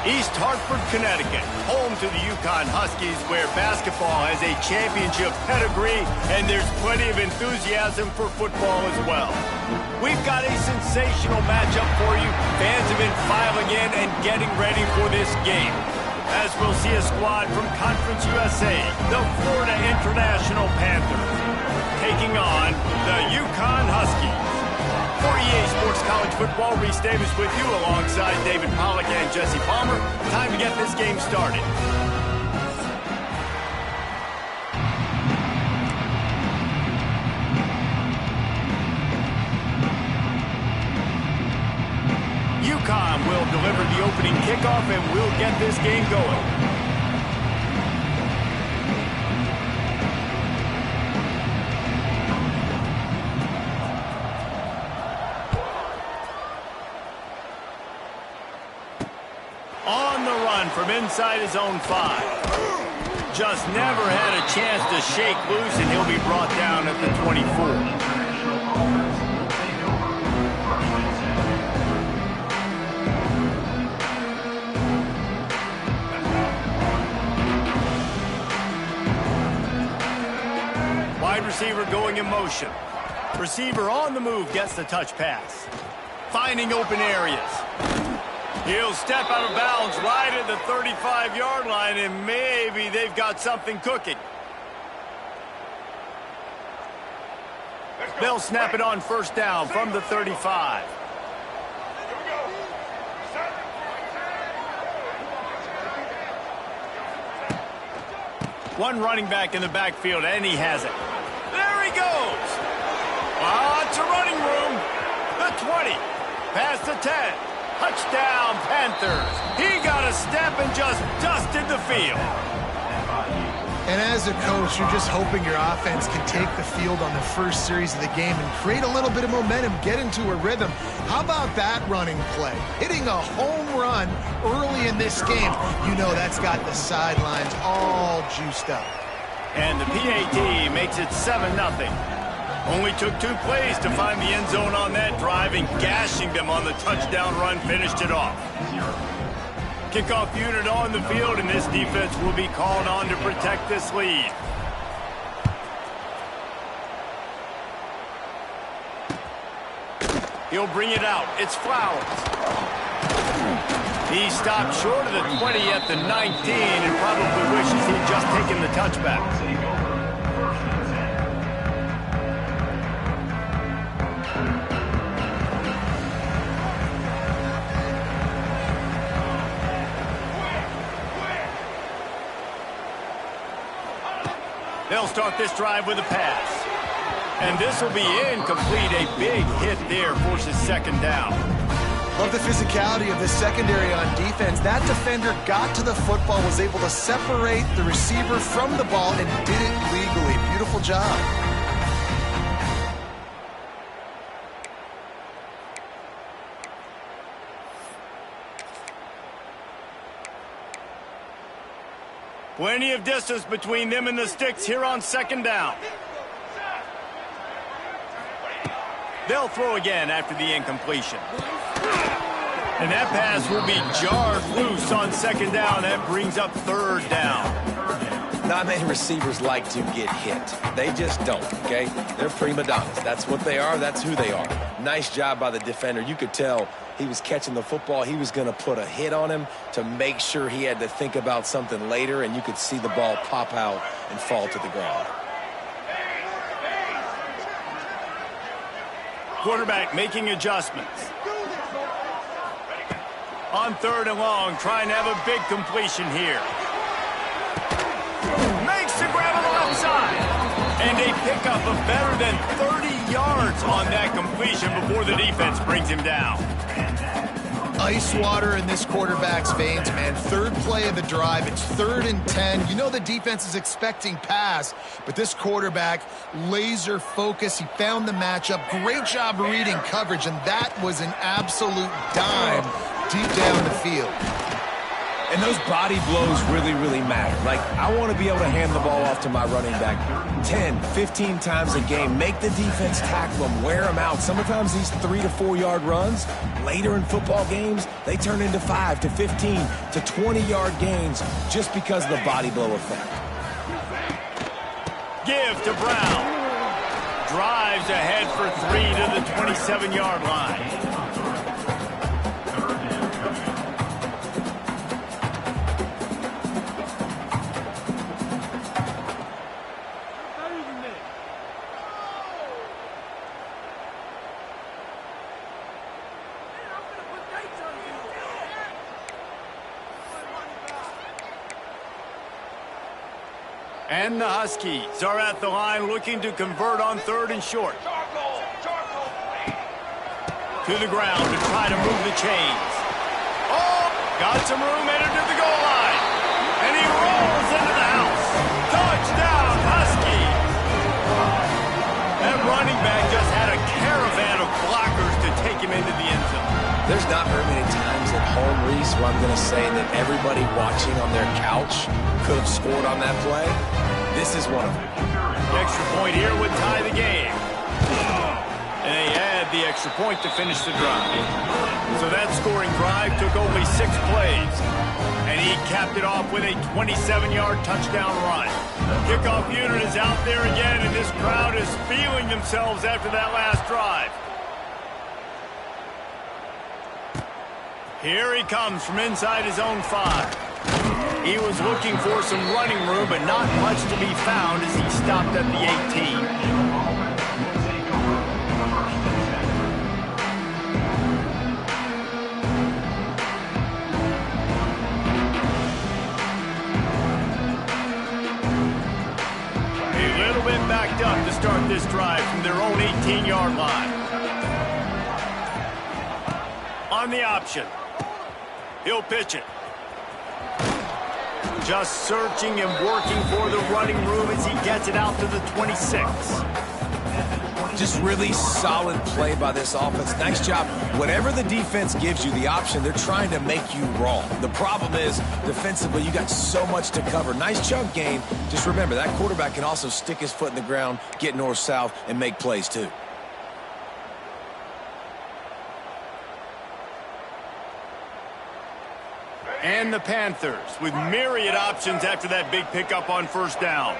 East Hartford, Connecticut, home to the Yukon Huskies, where basketball has a championship pedigree and there's plenty of enthusiasm for football as well. We've got a sensational matchup for you. Fans have been filing in and getting ready for this game, as we'll see a squad from Conference USA, the Florida International Panthers, taking on the Yukon Huskies. For EA Sports College Football, Reese Davis with you alongside David Pollack and Jesse Palmer. Time to get this game started. Yukon will deliver the opening kickoff and we'll get this game going. From inside his own 5. Just never had a chance to shake loose, and he'll be brought down at the 24. Wide receiver going in motion. Receiver on the move gets the touch pass. Finding open areas. He'll step out of bounds right at the 35-yard line, and maybe they've got something cooking. They'll snap it on first down from the 35. One running back in the backfield, and he has it. There he goes. Lots of running room. The 20. Past the 10. Touchdown, Panthers. He got a step and just dusted the field. And as a coach, you're just hoping your offense can take the field on the first series of the game and create a little bit of momentum, get into a rhythm. How about that running play? Hitting a home run early in this game. You know that's got the sidelines all juiced up. And the PAT makes it 7-0. Only took 2 plays to find the end zone on that drive, and gashing them on the touchdown run finished it off. Kickoff unit on the field, and this defense will be called on to protect this lead. He'll bring it out. It's Flowers. He stopped short of the 20 at the 19 and probably wishes he'd just taken the touchback. They'll start this drive with a pass. And this will be incomplete. A big hit there forces second down. Love the physicality of the secondary on defense. That defender got to the football, was able to separate the receiver from the ball, and did it legally. Beautiful job. Plenty of distance between them and the sticks here on second down. They'll throw again after the incompletion. And that pass will be jarred loose on second down. That brings up third down. Not many receivers like to get hit. They just don't, okay? They're prima donnas. That's what they are. That's who they are. Nice job by the defender. You could tell he was catching the football. He was going to put a hit on him to make sure he had to think about something later, and you could see the ball pop out and fall to the ground. Quarterback making adjustments. On third and long, trying to have a big completion here. Makes the grab on the left side. And a pickup of better than 30 yards on that completion before the defense brings him down. Ice water in this quarterback's veins, man. Third play of the drive. It's 3rd and 10. You know the defense is expecting pass, but this quarterback, laser focus. He found the matchup. Great job reading coverage, and that was an absolute dime deep down the field. And those body blows really, really matter. Like, I want to be able to hand the ball off to my running back 10, 15 times a game. Make the defense tackle them, wear them out. Sometimes these 3 to 4 yard runs, later in football games, they turn into 5 to 15 to 20 yard gains just because of the body blow effect. Give to Brown. Drives ahead for 3 to the 27-yard line. And the Huskies are at the line looking to convert on 3rd and short. To the ground to try to move the chains. Oh, got some room, entered to the goal line. And he rolls into the house. Touchdown, Huskies. That running back just had a caravan of blockers to take him into the end zone. There's not very many times at home, Reese, where I'm going to say that everybody watching on their couch could have scored on that play. This is one of them. The extra point here would tie the game. And they add the extra point to finish the drive. So that scoring drive took only 6 plays. And he capped it off with a 27-yard touchdown run. Kickoff unit is out there again, and this crowd is feeling themselves after that last drive. Here he comes from inside his own 5. He was looking for some running room, but not much to be found as he stopped at the 18. A little bit backed up to start this drive from their own 18-yard line. On the option. He'll pitch it. Just searching and working for the running room as he gets it out to the 26. Just really solid play by this offense. Nice job. Whatever the defense gives you the option, they're trying to make you wrong. The problem is, defensively, you got so much to cover. Nice chunk gain. Just remember, that quarterback can also stick his foot in the ground, get north-south, and make plays too. And the Panthers with myriad options after that big pickup on 1st down.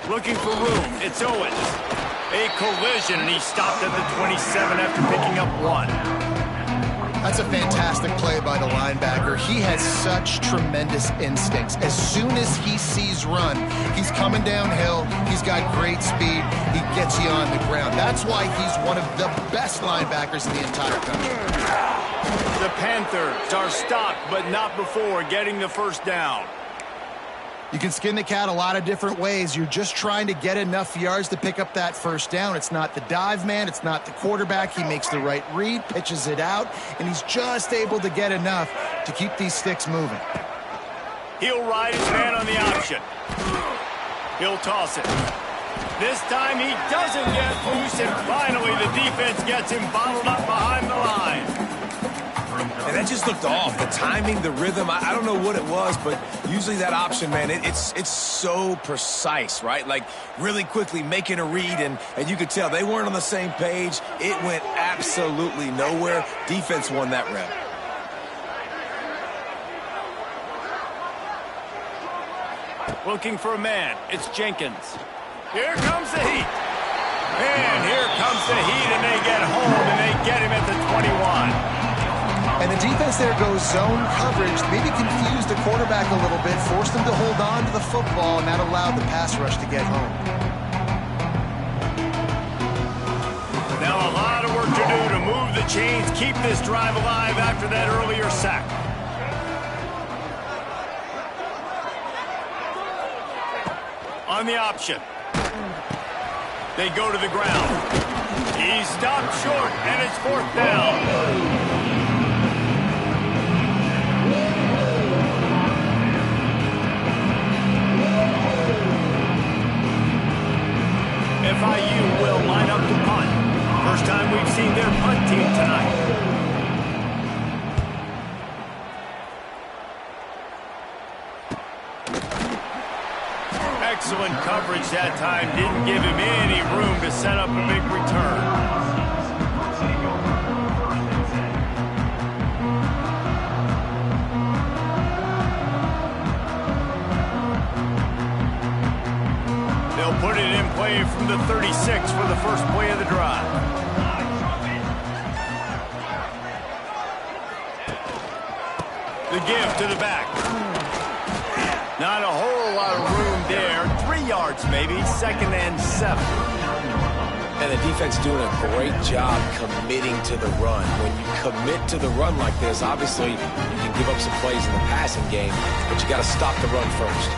Looking for room. It's Owens. A collision, and he stopped at the 27 after picking up 1. That's a fantastic play by the linebacker. He has such tremendous instincts. As soon as he sees run, he's coming downhill. He's got great speed. He gets you on the ground. That's why he's one of the best linebackers in the entire country. The Panthers are stopped, but not before getting the 1st down. You can skin the cat a lot of different ways. You're just trying to get enough yards to pick up that 1st down. It's not the dive man. It's not the quarterback. He makes the right read, pitches it out, and he's just able to get enough to keep these sticks moving. He'll ride his man on the option. He'll toss it. This time he doesn't get loose, and finally the defense gets him bottled up behind the line. And that just just looked off. The timing, the rhythm, I don't know what it was, but usually that option, man, it's so precise, right? Like really quickly making a read, and you could tell they weren't on the same page. It went absolutely nowhere. Defense won that rep. Looking for a man. It's Jenkins. Here comes the heat. And here comes the heat, and they get home, and they get him at the 21. And the defense there goes zone coverage, maybe confused the quarterback a little bit, forced him to hold on to the football, and that allowed the pass rush to get home. Now a lot of work to do to move the chains, keep this drive alive after that earlier sack. On the option. They go to the ground. He stopped short, and it's 4th down. FIU will line up to punt. First time we've seen their punt team tonight. Excellent coverage that time. Didn't give him any room to set up a big return. They'll put it in play from the 36 for the first play of the drive. The give to the back. Not a whole lot of room there. 3 yards maybe, 2nd and 7. And the defense doing a great job committing to the run. When you commit to the run like this, obviously you can give up some plays in the passing game, but you got to stop the run first.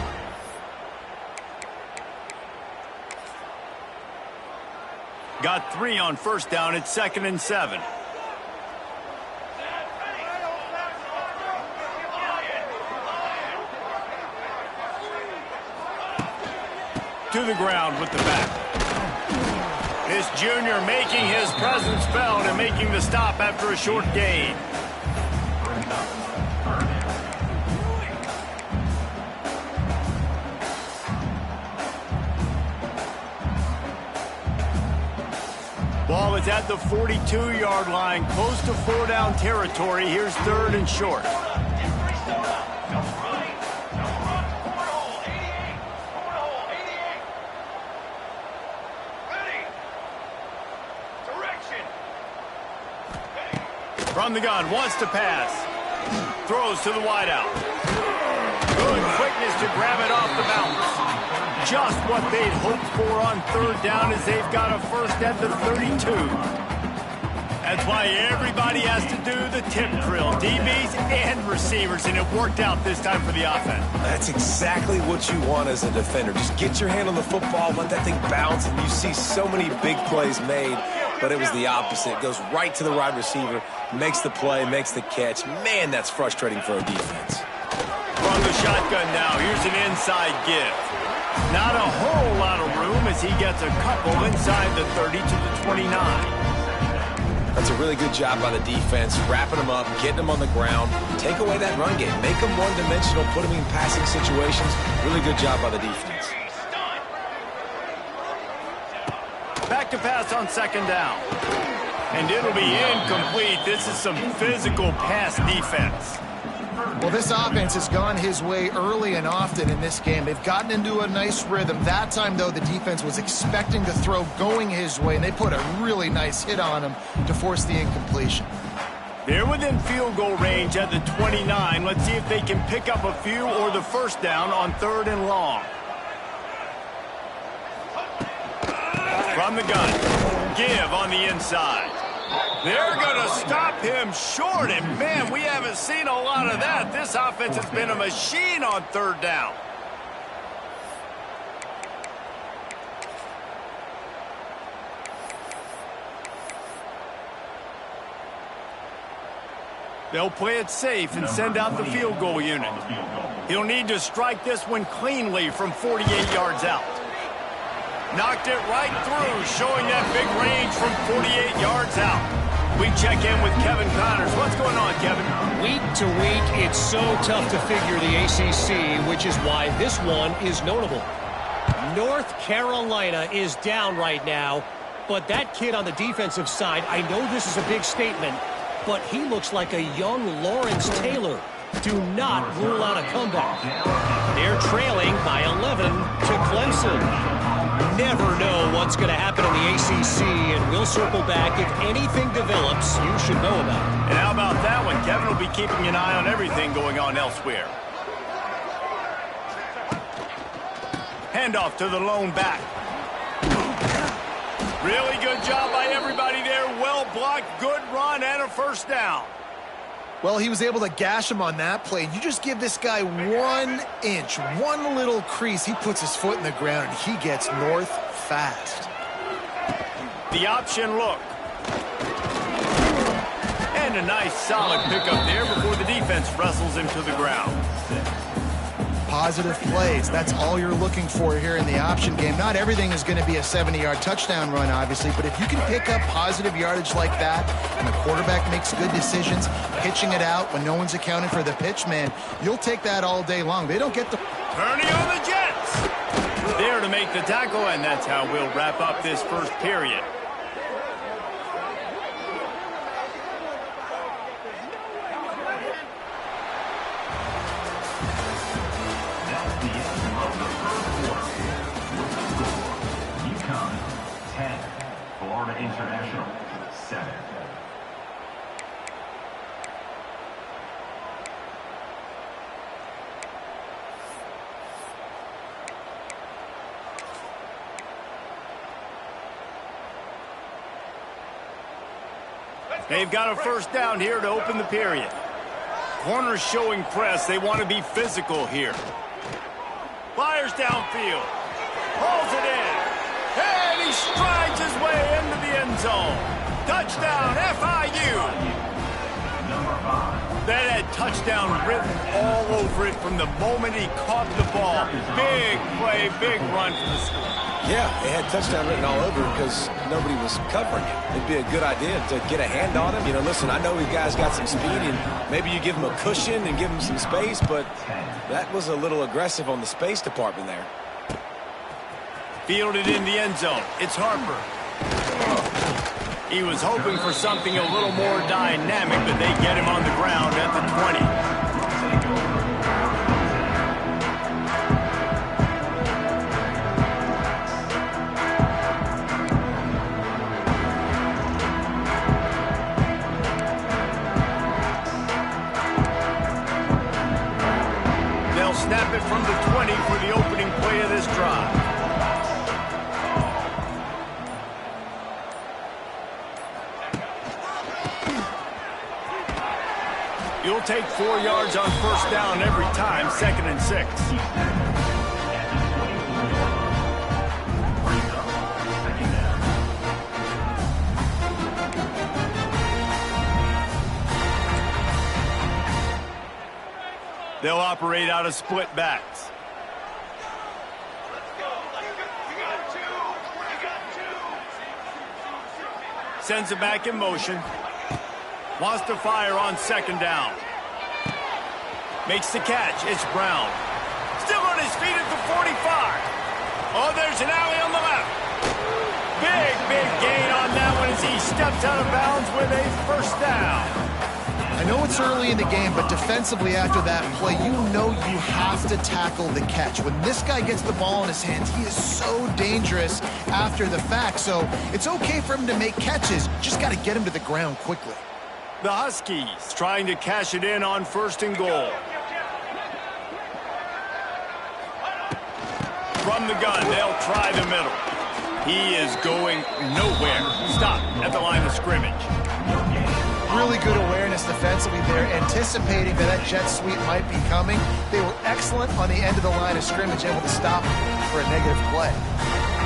Got 3 on 1st down. It's 2nd and 7. To the ground with the back. This junior making his presence felt and making the stop after a short gain. Ball is at the 42-yard line, close to 4-down territory. Here's 3rd and short. From the gun, wants to pass. Throws to the wideout. Good quickness to grab it off the bounce. Just what they'd hoped for on 3rd down as they've got a first at the 32. That's why everybody has to do the tip drill, DBs and receivers, and it worked out this time for the offense. That's exactly what you want as a defender. Just get your hand on the football, let that thing bounce, and you see so many big plays made. But it was the opposite. It goes right to the wide receiver, makes the play, makes the catch. Man, that's frustrating for a defense. From the shotgun now, here's an inside give. Not a whole lot of room as he gets a couple inside the 30 to the 29. That's a really good job by the defense, wrapping them up, getting them on the ground. Take away that run game. Make them one-dimensional, put them in passing situations. Really good job by the defense. Back to pass on 2nd down. And it'll be incomplete. This is some physical pass defense. Well, this offense has gone his way early and often in this game. They've gotten into a nice rhythm. That time, though, the defense was expecting the throw going his way, and they put a really nice hit on him to force the incompletion. They're within field goal range at the 29. Let's see if they can pick up a few or the first down on 3rd and long. From the gun, give on the inside. They're going to stop him short, and man, we haven't seen a lot of that. This offense has been a machine on 3rd down. They'll play it safe and send out the field goal unit. He'll need to strike this one cleanly from 48 yards out. Knocked it right through, showing that big range from 48 yards out. We check in with Kevin Connors. What's going on, Kevin? Week to week, it's so tough to figure the ACC, which is why this one is notable. North Carolina is down right now, but that kid on the defensive side, I know this is a big statement, but he looks like a young Lawrence Taylor. Do not rule out a comeback. They're trailing by 11 to Clemson. Never know what's going to happen in the ACC, and we'll circle back if anything develops you should know about. And how about that one? Kevin will be keeping an eye on everything going on elsewhere. Handoff to the lone back. Really good job by everybody there. Well blocked, good run, and a first down. Well, he was able to gash him on that play. You just give this guy 1 inch, one little crease. He puts his foot in the ground, and he gets north fast. The option look. And a nice solid pickup there before the defense wrestles him to the ground. Positive plays. That's all you're looking for here in the option game. Not everything is going to be a 70-yard touchdown run, obviously, but if you can pick up positive yardage like that and the quarterback makes good decisions, pitching it out when no one's accounting for the pitch, man, you'll take that all day long. They don't get the... Turning on the Jets. There to make the tackle, and that's how we'll wrap up this first period. International 7. They've got a first down here to open the period. Corners showing press. They want to be physical here. Fires downfield. Pulls it in. And he strides his way into the end zone. Touchdown, FIU. That had touchdown written all over it from the moment he caught the ball. Big play, big run for the score. Yeah, it had touchdown written all over because nobody was covering it. It'd be a good idea to get a hand on him. You know, listen, I know these guys got some speed, and maybe you give him a cushion and give him some space, but that was a little aggressive on the space department there. Fielded in the end zone. It's Harper. He was hoping for something a little more dynamic, but they get him on the ground at the 20. They'll snap it from the 20 for the opening play of this drive. You'll take 4 yards on first down every time, 2nd and 6. They'll operate out of split backs. Sends it back in motion. Wants to fire on 2nd down. Makes the catch. It's Brown. Still on his feet at the 45. Oh, there's an alley on the left. Big, big gain on that one as he steps out of bounds with a first down. I know it's early in the game, but defensively after that play, you know you have to tackle the catch. When this guy gets the ball in his hands, he is so dangerous after the fact. So it's okay for him to make catches. Just got to get him to the ground quickly. The Huskies trying to cash it in on 1st and goal. From the gun, they'll try the middle. He is going nowhere. Stop at the line of scrimmage. Really good awareness defensively there, anticipating that jet sweep might be coming. They were excellent on the end of the line of scrimmage, able to stop for a negative play.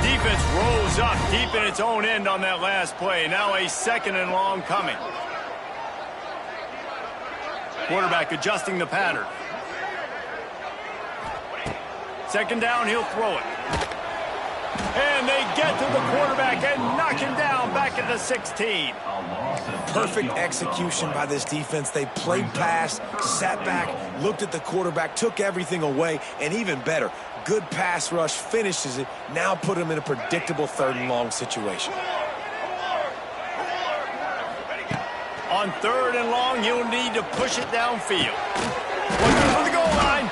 Defense rolls up deep in its own end on that last play. Now a 2nd and long coming. Quarterback adjusting the pattern. 2nd down, he'll throw it. And they get to the quarterback and knock him down back at the 16. Perfect execution by this defense. They played pass, sat back, looked at the quarterback, took everything away, and even better, good pass rush, finishes it, now put him in a predictable 3rd and long situation. On 3rd and long, you'll need to push it downfield. Looking for the goal line.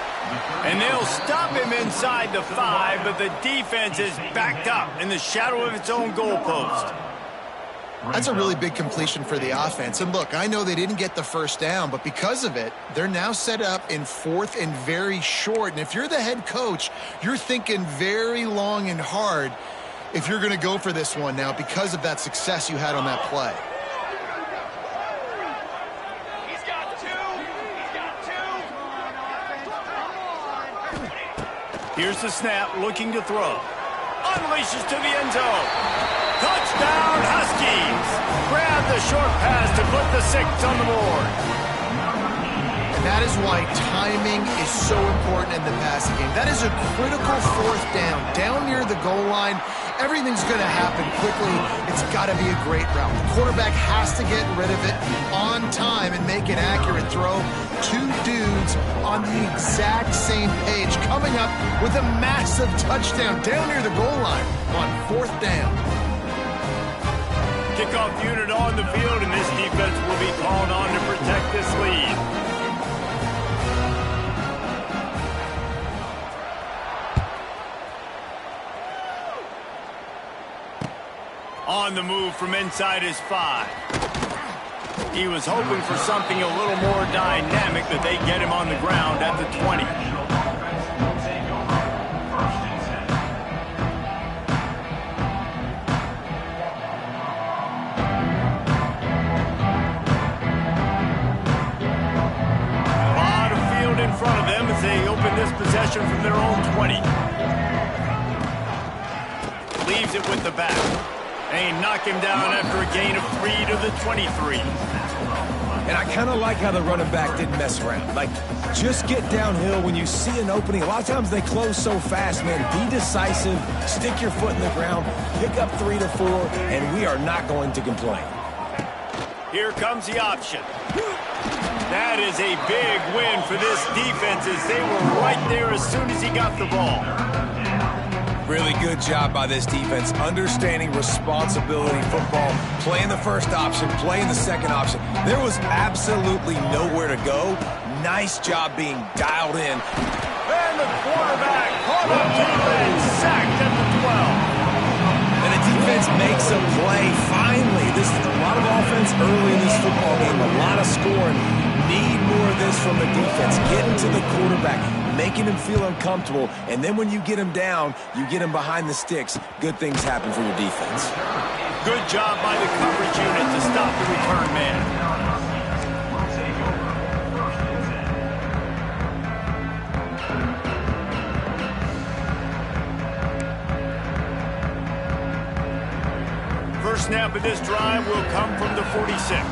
And they'll stop him inside the 5, but the defense is backed up in the shadow of its own goalpost. That's a really big completion for the offense. And look, I know they didn't get the 1st down, but because of it, they're now set up in 4th and very short. And if you're the head coach, you're thinking very long and hard if you're going to go for this one now because of that success you had on that play. Here's the snap, looking to throw. Unleashes to the end zone. Touchdown, Huskies! Grab the short pass to put the 6 on the board. And that is why timing is so important in the passing game. That is a critical 4th down. Down near the goal line, everything's going to happen quickly. It's got to be a great route. The quarterback has to get rid of it on time and make an accurate throw. 2 dudes on the exact same page, coming up with a massive touchdown down near the goal line on 4th down. Kickoff unit on the field, and this defense will be called on to protect this lead. On the move from inside his 5. He was hoping for something a little more dynamic, but they get him on the ground at the 20. A lot of field in front of them as they open this possession from their own 20. Leaves it with the back. They knock him down after a gain of 3 to the 23. And I kind of like how the running back didn't mess around. Like, just get downhill when you see an opening. A lot of times they close so fast, man. Be decisive, stick your foot in the ground, pick up 3 to 4, and we are not going to complain. Here comes the option. That is a big win for this defense as they were right there as soon as he got the ball. Really good job by this defense, understanding responsibility football, playing the 1st option, playing the 2nd option. There was absolutely nowhere to go. Nice job being dialed in. And the quarterback caught up to and sacked at the 12. And the defense makes a play. Finally, this is a lot of offense early in this football game, a lot of scoring. Need more of this from the defense. Getting to the quarterback, making him feel uncomfortable, and then when you get him down, you get him behind the sticks. Good things happen for your defense. Good job by the coverage unit to stop the return man. First snap of this drive will come from the 46.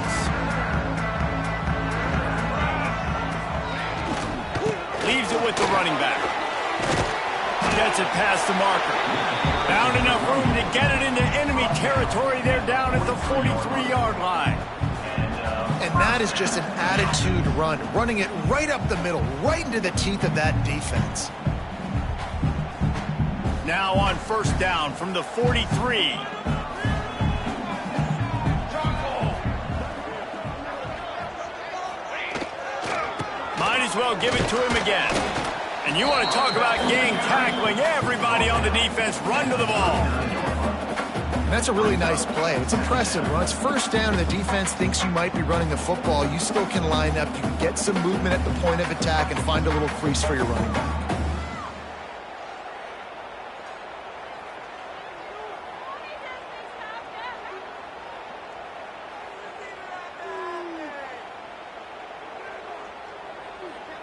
Leaves it with the running back. Gets it past the marker. Found enough room to get it into enemy territory. They're down at the 43-yard line. And that is just an attitude run, running it right up the middle, right into the teeth of that defense. Now on 1st down from the 43. Might as well give it to him again. And you want to talk about gang tackling. Everybody on the defense run to the ball. That's a really nice play. It's impressive. When it's 1st down and the defense thinks you might be running the football, you still can line up. You can get some movement at the point of attack and find a little crease for your running back.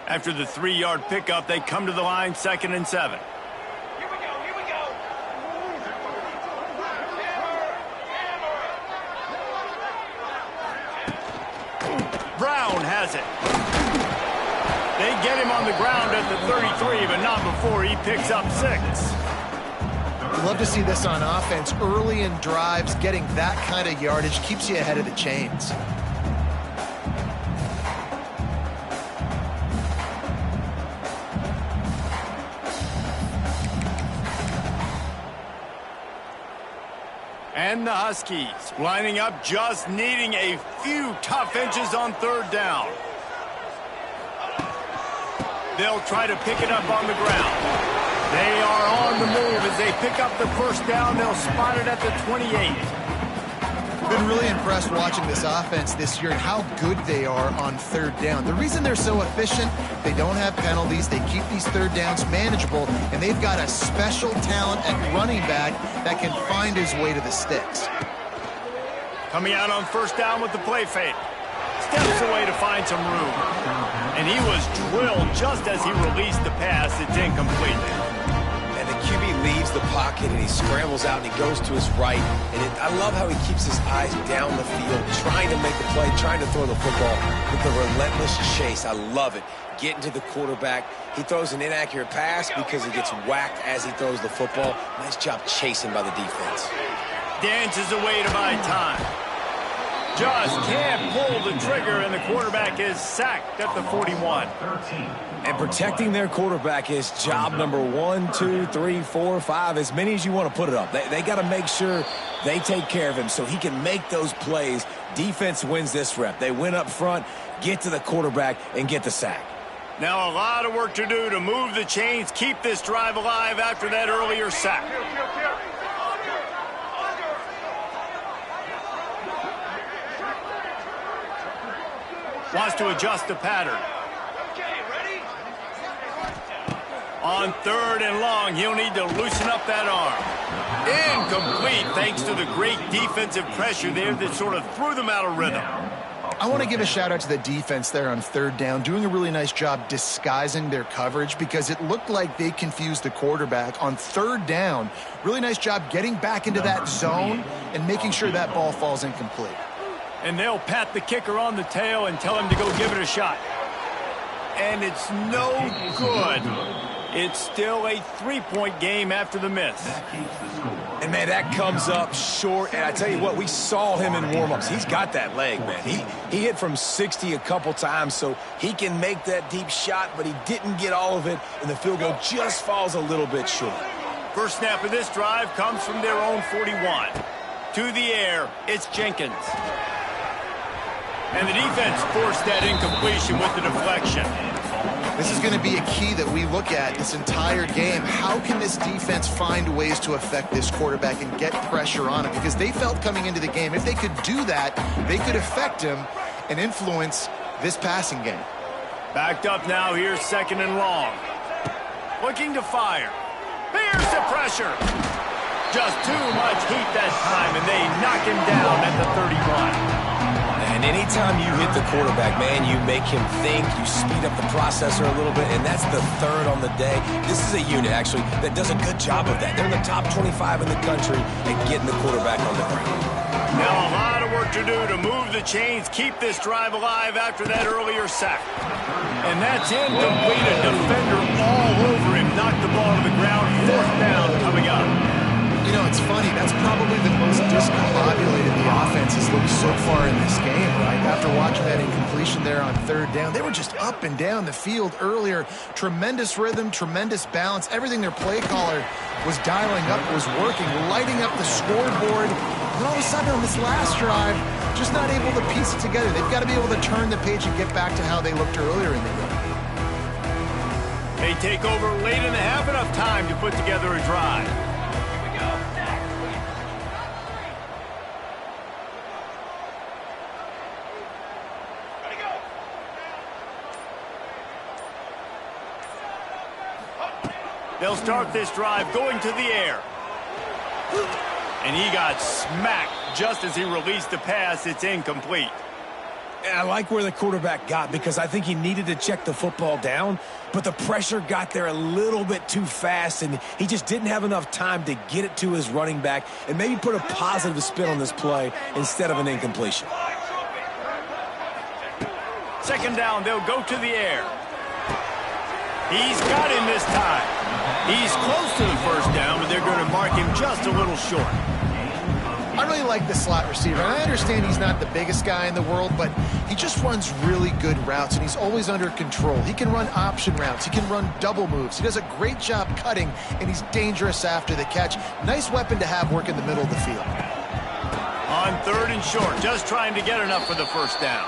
After the 3-yard pickup, they come to the line 2nd and 7. Here we go. Brown has it. They get him on the ground at the 33, but not before he picks up 6. You love to see this on offense. Early in drives, getting that kind of yardage keeps you ahead of the chains. And the Huskies lining up, just needing a few tough inches on third down. They'll try to pick it up on the ground. They are on the move as they pick up the first down. They'll spot it at the 28. Been really impressed watching this offense this year and how good they are on third down. The reason they're so efficient, they don't have penalties, they keep these third downs manageable, and they've got a special talent at running back that can find his way to the sticks. Coming out on first down with the play fake. Steps away to find some room. And he was drilled just as he released the pass. It's incomplete. And the QB leaves the pocket and he scrambles out and he goes to his right. And I love how he keeps his eyes down the field, trying to make the play, trying to throw the football with the relentless chase. I love it. Getting to the quarterback. He throws an inaccurate pass because he gets whacked as he throws the football. Nice job chasing by the defense. Dances away to buy time. Just can't pull the trigger, and the quarterback is sacked at the 41. And protecting their quarterback is job number 1, 2, 3, 4, 5, as many as you want to put it up. They got to make sure they take care of him so he can make those plays. Defense wins this rep. They win up front, get to the quarterback, and get the sack. Now a lot of work to do to move the chains, keep this drive alive after that earlier sack. Wants to adjust the pattern. Okay, ready? On third and long, he'll need to loosen up that arm. Incomplete thanks to the great defensive pressure there that sort of threw them out of rhythm. I want to give a shout out to the defense there on third down, doing a really nice job disguising their coverage because it looked like they confused the quarterback on third down. Really nice job getting back into that zone and making sure that ball falls incomplete. And they'll pat the kicker on the tail and tell him to go give it a shot. And it's no good. It's still a 3-point game after the miss. And, man, that comes up short. And I tell you what, we saw him in warm-ups. He's got that leg, man. He hit from 60 a couple times, so he can make that deep shot, but he didn't get all of it, and the field goal just falls a little bit short. First snap of this drive comes from their own 41. To the air, it's Jenkins. And the defense forced that incompletion with the deflection. This is going to be a key that we look at this entire game. How can this defense find ways to affect this quarterback and get pressure on him? Because they felt coming into the game, if they could do that, they could affect him and influence this passing game. Backed up now, here's second and long. Looking to fire. There's the pressure. Just too much heat that time, and they knock him down at the 31. And anytime you hit the quarterback, man, you make him think, you speed up the processor a little bit, and that's the third on the day. This is a unit, actually, that does a good job of that. They're in the top 25 in the country and getting the quarterback on the ground. Now a lot of work to do to move the chains, keep this drive alive after that earlier sack. And that's incomplete. A defender all over him, knocked the ball to the ground. Fourth down coming up. You know, it's funny. That's probably the most discombobulated the offense has looked so far in this game, right? After watching that incompletion there on third down, they were just up and down the field earlier. Tremendous rhythm, tremendous balance. Everything their play caller was dialing up was working, lighting up the scoreboard. And all of a sudden on this last drive, just not able to piece it together. They've got to be able to turn the page and get back to how they looked earlier in the game. They take over late in the half, enough time to put together a drive. They'll start this drive going to the air. And he got smacked just as he released the pass. It's incomplete. And I like where the quarterback got because I think he needed to check the football down, but the pressure got there a little bit too fast, and he just didn't have enough time to get it to his running back and maybe put a positive spin on this play instead of an incompletion. Second down, they'll go to the air. He's got him this time. He's close to the first down, but they're going to mark him just a little short. I really like the slot receiver. And I understand he's not the biggest guy in the world, but he just runs really good routes, and he's always under control. He can run option routes. He can run double moves. He does a great job cutting, and he's dangerous after the catch. Nice weapon to have work in the middle of the field. On 3rd and short, just trying to get enough for the first down.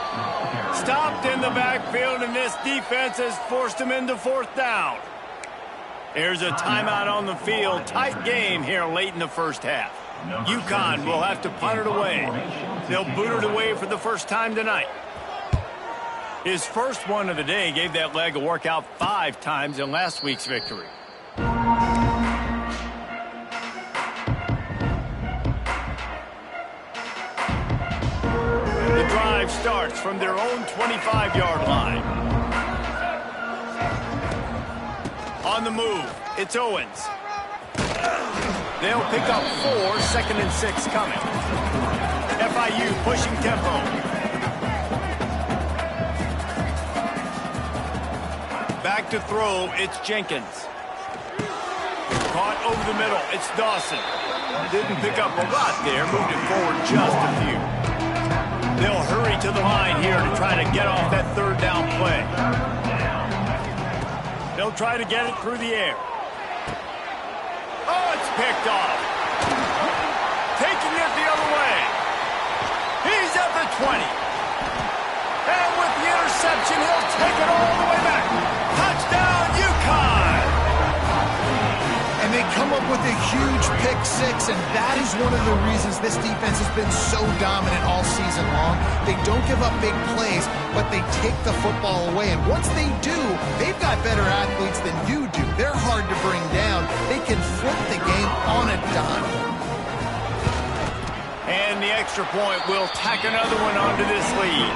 Stopped in the backfield, and this defense has forced him into 4th down. There's a timeout on the field. Tight game here late in the first half. UConn will have to punt it away. They'll boot it away for the first time tonight. His first one of the day gave that leg a workout 5 times in last week's victory. The drive starts from their own 25-yard line. On the move, it's Owens. They'll pick up 4, 2nd and 6 coming. FIU pushing tempo. Back to throw, it's Jenkins. Caught over the middle, it's Dawson. Didn't pick up a lot there, moved it forward just a few. They'll hurry to the line here to try to get off that 3rd down play. They'll try to get it through the air. Oh, it's picked off. Taking it the other way. He's at the 20. And with the interception, he'll take it all the way back. Touchdown, UConn! And they come up with a huge pick 6, and that is one of the reasons this defense has been so dominant all season long. They don't give up big plays, but they take the football away. And once they do, they've got better athletes than you do. They're hard to bring down. They can flip the game on a dime. And the extra point will tack another one onto this lead.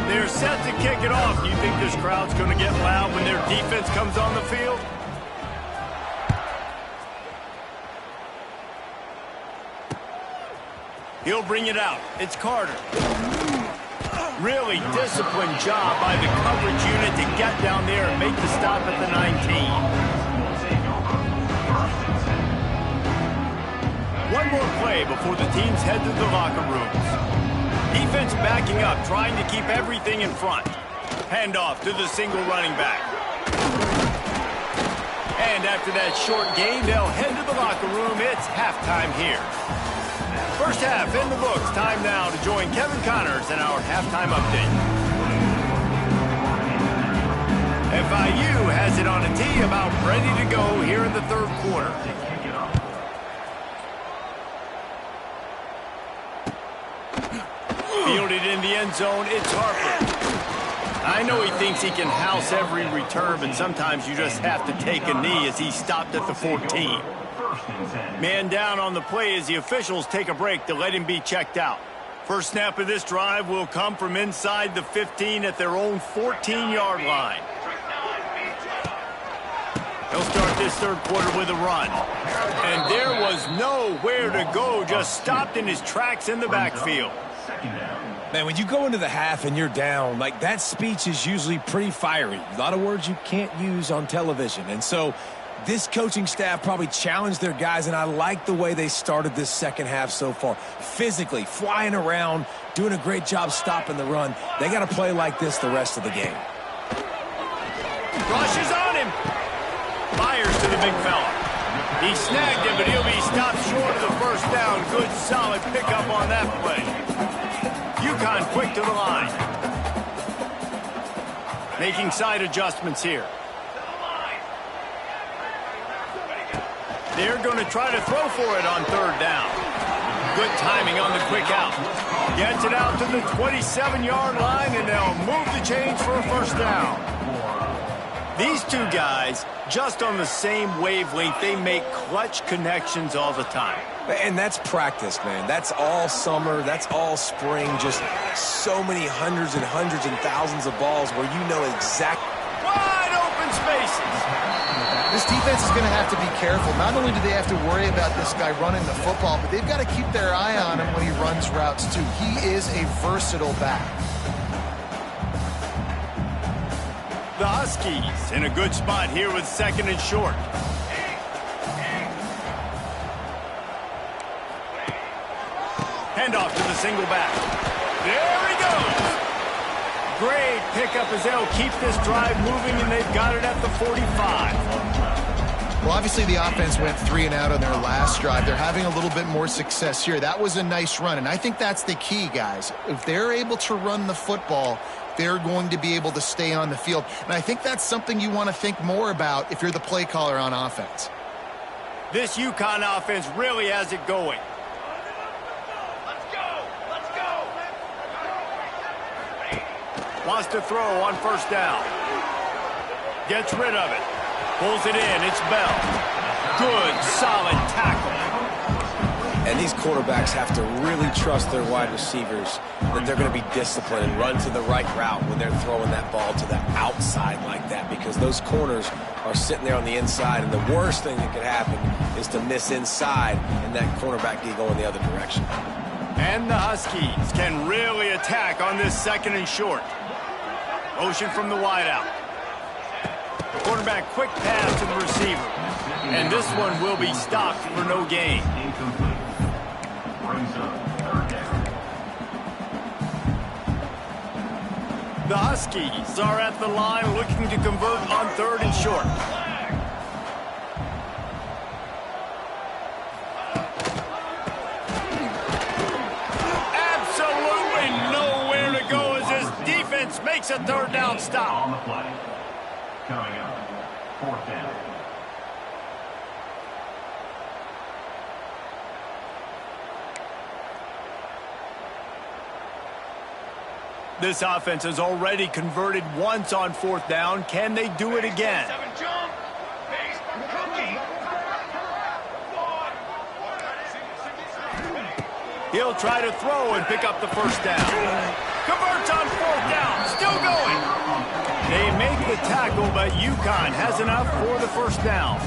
They're set to kick it off. Do you think this crowd's going to get loud when their defense comes on the field? He'll bring it out. It's Carter. Really disciplined job by the coverage unit to get down there and make the stop at the 19. One more play before the teams head to the locker rooms. Defense backing up, trying to keep everything in front. Handoff to the single running back. And after that short gain, they'll head to the locker room. It's halftime here. First half in the books. Time now to join Kevin Connors in our halftime update. FIU has it on a tee, about ready to go here in the 3rd quarter. Fielded in the end zone, it's Harper. I know he thinks he can house every return, but sometimes you just have to take a knee as he stopped at the 14. Man down on the play as the officials take a break to let him be checked out. First snap of this drive will come from inside the 15 at their own 14-yard line. They'll start this 3rd quarter with a run. And there was nowhere to go, just stopped in his tracks in the backfield. Man, when you go into the half and you're down, like, that speech is usually pretty fiery. A lot of words you can't use on television. And so this coaching staff probably challenged their guys, and I like the way they started this second half so far. Physically, flying around, doing a great job stopping the run. They got to play like this the rest of the game. Rushes on him. Fires to the big fella. He snagged him, but he'll be stopped short of the first down. Good, solid pickup on that play. UConn quick to the line. Making side adjustments here. They're going to try to throw for it on 3rd down. Good timing on the quick out. Gets it out to the 27-yard line, and they'll move the chains for a first down. These two guys, just on the same wavelength, they make clutch connections all the time. And that's practice, man. That's all summer. That's all spring. Just so many hundreds and thousands of balls where you know exactly. Wide open spaces. This defense is going to have to be careful. Not only do they have to worry about this guy running the football, but they've got to keep their eye on him when he runs routes too. He is a versatile back. The Huskies in a good spot here with 2nd and short. Handoff to the single back. There he goes. Great pickup as they'll keep this drive moving, and they've got it at the 45. Well, obviously the offense went 3 and out on their last drive. They're having a little bit more success here. That was a nice run, and I think that's the key, guys. If they're able to run the football, they're going to be able to stay on the field. And I think that's something you want to think more about if you're the play caller on offense. This UConn offense really has it going. Wants to throw on 1st down. Gets rid of it. Pulls it in. It's Bell. Good, solid tackle. And these quarterbacks have to really trust their wide receivers that they're going to be disciplined and run to the right route when they're throwing that ball to the outside like that, because those corners are sitting there on the inside, and the worst thing that could happen is to miss inside and that cornerback can go in the other direction. And the Huskies can really attack on this 2nd and short. Motion from the wideout. The quarterback quick pass to the receiver. And this one will be stopped for no gain. The Huskies are at the line looking to convert on 3rd and short. Absolutely nowhere to go as this defense makes a 3rd down stop. On the play. Coming up, 4th down. This offense has already converted once on 4th down. Can they do it again? He'll try to throw and pick up the 1st down. Converts on 4th down. Still going. They make the tackle, but UConn has enough for the 1st down.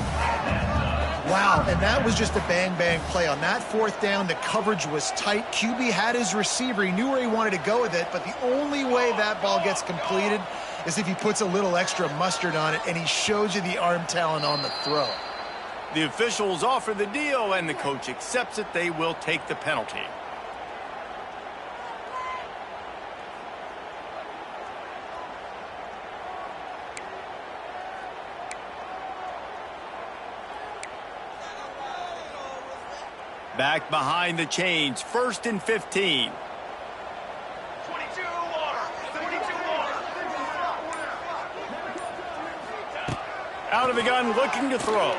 Wow, and that was just a bang-bang play. On that 4th down, the coverage was tight. QB had his receiver. He knew where he wanted to go with it, but the only way that ball gets completed is if he puts a little extra mustard on it, and he shows you the arm talent on the throw. The officials offer the deal, and the coach accepts it. They will take the penalty. Back behind the chains, 1st and 15. 22 water. 22 water. Out of the gun, looking to throw.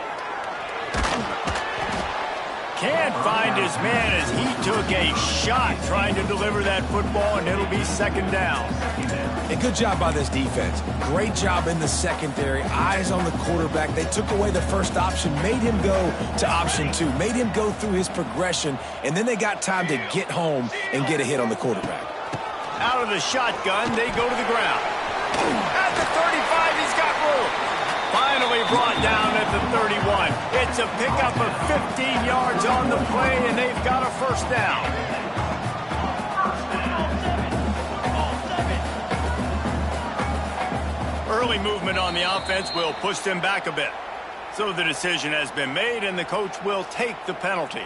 Can't find his man as he took a shot trying to deliver that football, and it'll be 2nd down. A good job by this defense. Great job in the secondary. Eyes on the quarterback. They took away the first option, made him go to option 2, made him go through his progression, and then they got time to get home and get a hit on the quarterback. Out of the shotgun, they go to the ground. At the 35, he's got room. Finally brought down at the 31. It's a pickup of 15 yards on the play, and they've got a 1st down. Early movement on the offense will push them back a bit. So the decision has been made, and the coach will take the penalty.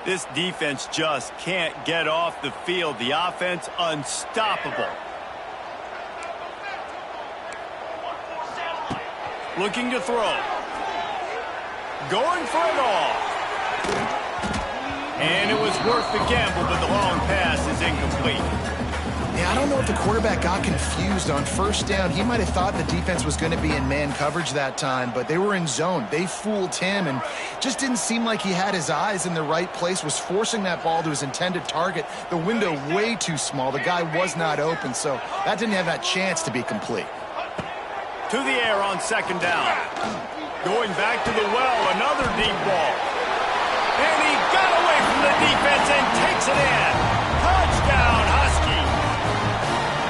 This defense just can't get off the field. The offense unstoppable. Looking to throw. Going for it all. And it was worth the gamble, but the long pass is incomplete. Yeah, I don't know if the quarterback got confused on 1st down. He might have thought the defense was going to be in man coverage that time, but they were in zone. They fooled him and just didn't seem like he had his eyes in the right place, was forcing that ball to his intended target. The window way too small. The guy was not open, so that didn't have that chance to be complete. To the air on 2nd down. Going back to the well, another deep ball. And he got away from the defense and takes it in. Touchdown, Husky.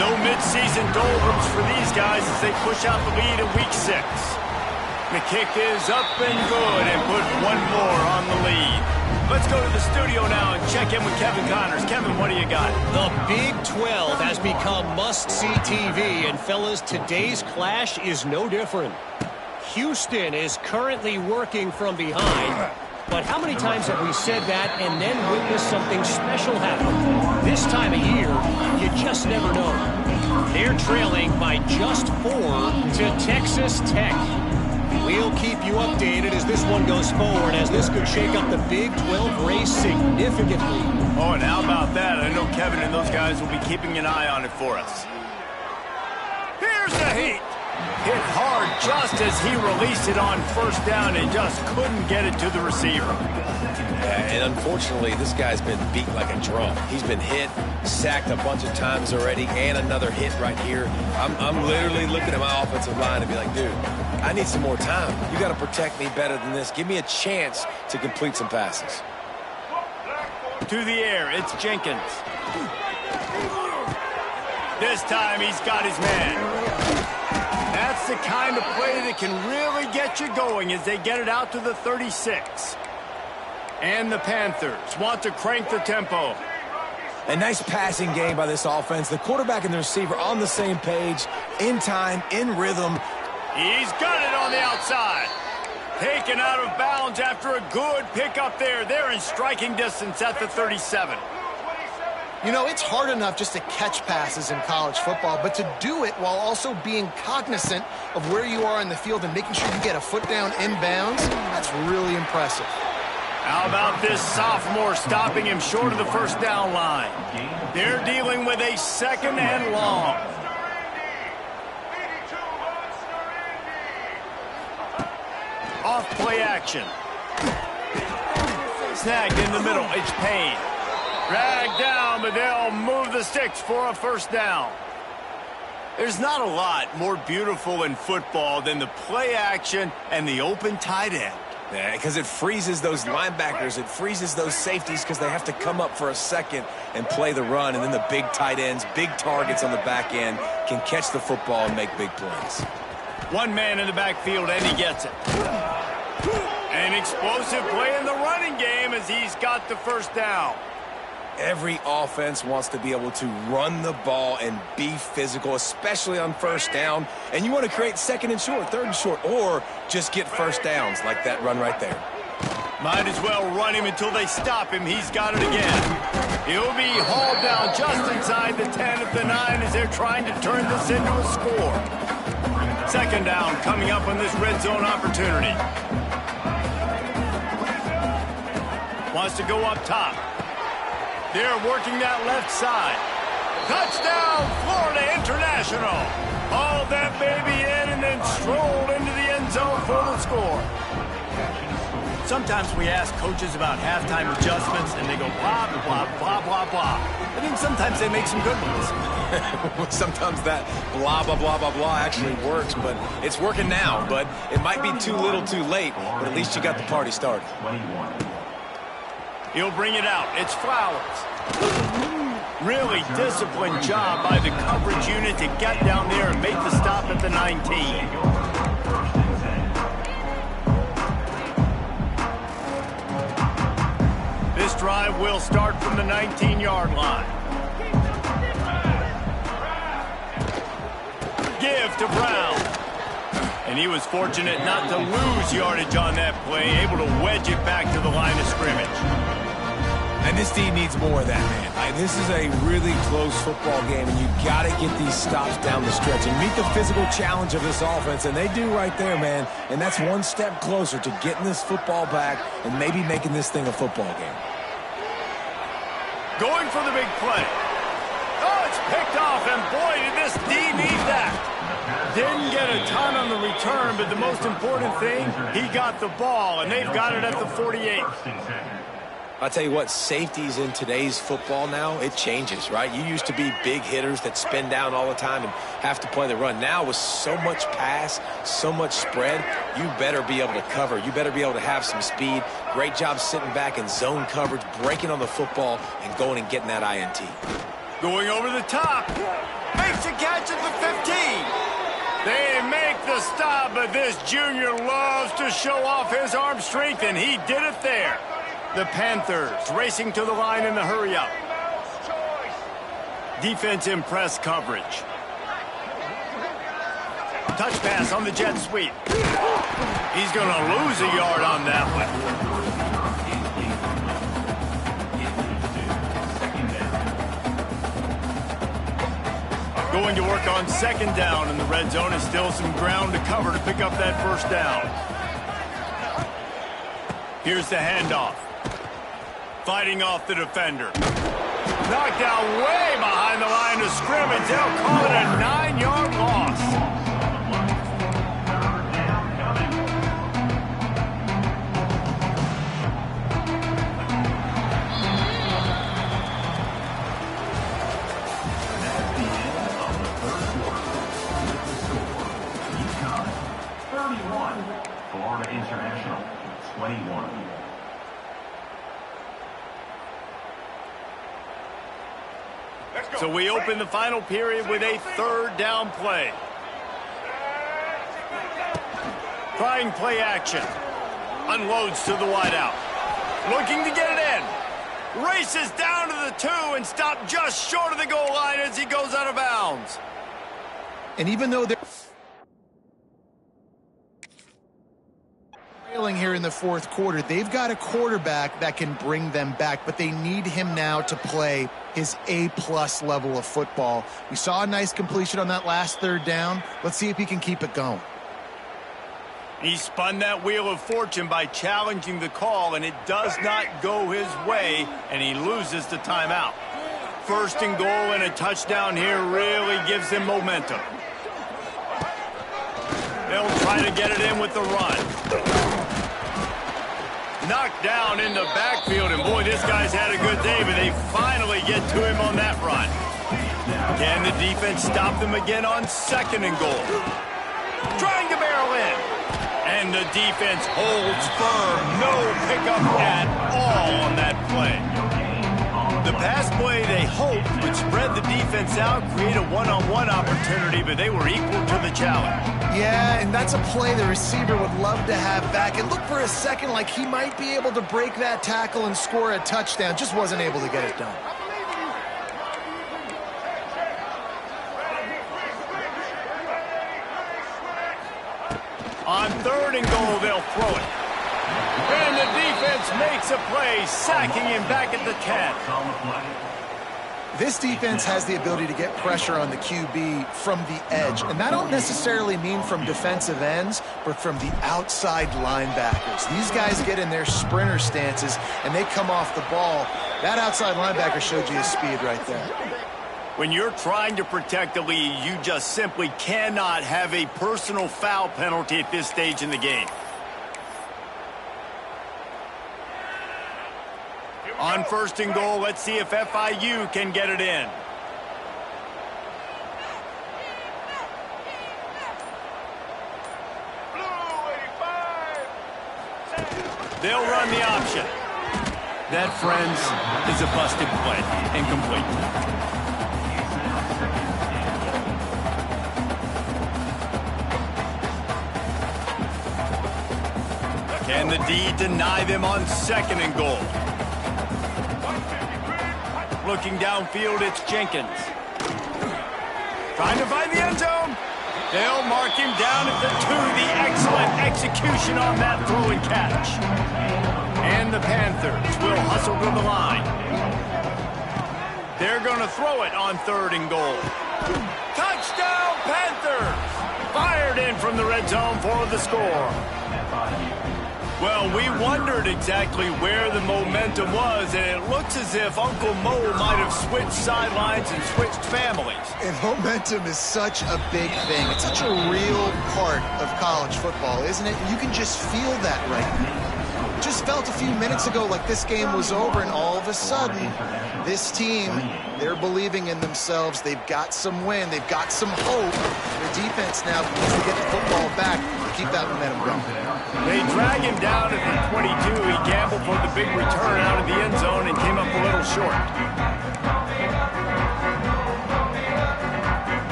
No mid-season doldrums for these guys as they push out the lead in Week 6. The kick is up and good and put one more on the lead. Let's go to the studio now and check in with Kevin Connors. Kevin, what do you got? The Big 12 has become must-see TV, and fellas, today's clash is no different. Houston is currently working from behind, but how many times have we said that and then witnessed something special happen? This time of year, you just never know. They're trailing by just 4 to Texas Tech. We'll keep you updated as this one goes forward, as this could shake up the Big 12 race significantly. Oh, and how about that? I know Kevin and those guys will be keeping an eye on it for us. Here's the heat. Hit hard just as he released it on first down and just couldn't get it to the receiver. And unfortunately, this guy's been beat like a drum. He's been hit, sacked a bunch of times already, and another hit right here. I'm literally looking at my offensive line and be like, dude, I need some more time. You got to protect me better than this. Give me a chance to complete some passes. To the air, it's Jenkins. This time he's got his man. That's the kind of play that can really get you going as they get it out to the 36. And the Panthers want to crank the tempo. A nice passing game by this offense. The quarterback and the receiver on the same page, in time, in rhythm. He's got it on the outside. Taken out of bounds after a good pickup there. They're in striking distance at the 37. You know, it's hard enough just to catch passes in college football, but to do it while also being cognizant of where you are in the field and making sure you get a foot down inbounds, that's really impressive. How about this sophomore stopping him short of the first down line? They're dealing with a second and long. Off play action. Snagged in the middle. It's Payne. Dragged down, but they'll move the sticks for a first down. There's not a lot more beautiful in football than the play action and the open tight end. Yeah, because it freezes those linebackers. It freezes those safeties because they have to come up for a second and play the run. And then the big tight ends, big targets on the back end can catch the football and make big plays. One man in the backfield, and he gets it. An explosive play in the running game as he's got the first down. Every offense wants to be able to run the ball and be physical, especially on first down. And you want to create second and short, third and short, or just get first downs like that run right there. Might as well run him until they stop him. He's got it again. He'll be hauled down just inside the 10 at the 9 as they're trying to turn this into a score. Second down coming up on this red zone opportunity. Wants to go up top. They're working that left side. Touchdown, Florida International. Hauled that baby in and then strolled into the end zone for the score. Sometimes we ask coaches about halftime adjustments and they go blah, blah, blah, blah, blah. I think sometimes they make some good ones. Sometimes that blah, blah, blah, blah, blah actually works, but it's working now. But it might be too little too late, but at least you got the party started. He'll bring it out. It's Flowers. Really disciplined job by the coverage unit to get down there and make the stop at the 19. This drive will start from the 19-yard line. Give to Brown. And he was fortunate not to lose yardage on that play, able to wedge it back to the line of scrimmage. And this team needs more of that, man. This is a really close football game, and you got to get these stops down the stretch and meet the physical challenge of this offense, and they do right there, man. And that's one step closer to getting this football back and maybe making this thing a football game. Going for the big play. Oh, it's picked off, and boy, did this D need that. Didn't get a ton on the return, but the most important thing, he got the ball, and they've got it at the 48. I'll tell you what, safeties in today's football now, it changes, right? You used to be big hitters that spin down all the time and have to play the run. Now with so much pass, so much spread, you better be able to cover. You better be able to have some speed. Great job sitting back in zone coverage, breaking on the football, and going and getting that INT. Going over the top. Makes the catch at the 15. They make the stop, but this junior loves to show off his arm strength, and he did it there. The Panthers racing to the line in the hurry-up. Defense in press coverage. Touch pass on the jet sweep. He's going to lose a yard on that one. Going to work on second down in the red zone, and still some ground to cover to pick up that first down. Here's the handoff. Fighting off the defender. Knocked out way behind the line of scrimmage. They'll call it a 9-yard loss. Florida International, 21. So we open the final period with a third down play. Trying play action. Unloads to the wideout. Looking to get it in. Races down to the 2 and stopped just short of the goal line as he goes out of bounds. And even though they're trailing here in the fourth quarter, they've got a quarterback that can bring them back, but they need him now to play his A-plus level of football. We saw a nice completion on that last third down. Let's see if he can keep it going. He spun that wheel of fortune by challenging the call, and it does not go his way, and he loses the timeout. First and goal and a touchdown here really gives them momentum. They'll try to get it in with the run. Knocked down in the backfield, and boy, this guy's had a good day, but they finally get to him on that run. Can the defense stop them again on second and goal? Trying to barrel in. And the defense holds firm. No pickup at all on that play. The pass play they hoped would spread the defense out, create a one-on-one opportunity, but they were equal to the challenge. Yeah, and that's a play the receiver would love to have back. It looked for a second like he might be able to break that tackle and score a touchdown. Just wasn't able to get it done. On third and goal, they'll throw it. And the defense makes a play, sacking him back at the 10. This defense has the ability to get pressure on the QB from the edge. And that don't necessarily mean from defensive ends, but from the outside linebackers. These guys get in their sprinter stances, and they come off the ball. That outside linebacker showed you his speed right there. When you're trying to protect the lead, you just simply cannot have a personal foul penalty at this stage in the game. On first and goal, let's see if FIU can get it in. They'll run the option. That, friends, is a busted play. Incomplete. Can the D deny them on second and goal? Looking downfield, it's Jenkins. Trying to find the end zone. They'll mark him down at the 2. The excellent execution on that throw and catch. And the Panthers will hustle to the line. They're going to throw it on third and goal. Touchdown, Panthers! Fired in from the red zone for the score. Well, we wondered exactly where the momentum was, and it looks as if Uncle Mo might have switched sidelines and switched families. And momentum is such a big thing. It's such a real part of college football, isn't it? You can just feel that right now. It just felt a few minutes ago like this game was over, and all of a sudden, this team, they're believing in themselves. They've got some win. They've got some hope. Their defense now needs to get the football back to keep that momentum going. They drag him down at the 22. He gambled for the big return out of the end zone and came up a little short.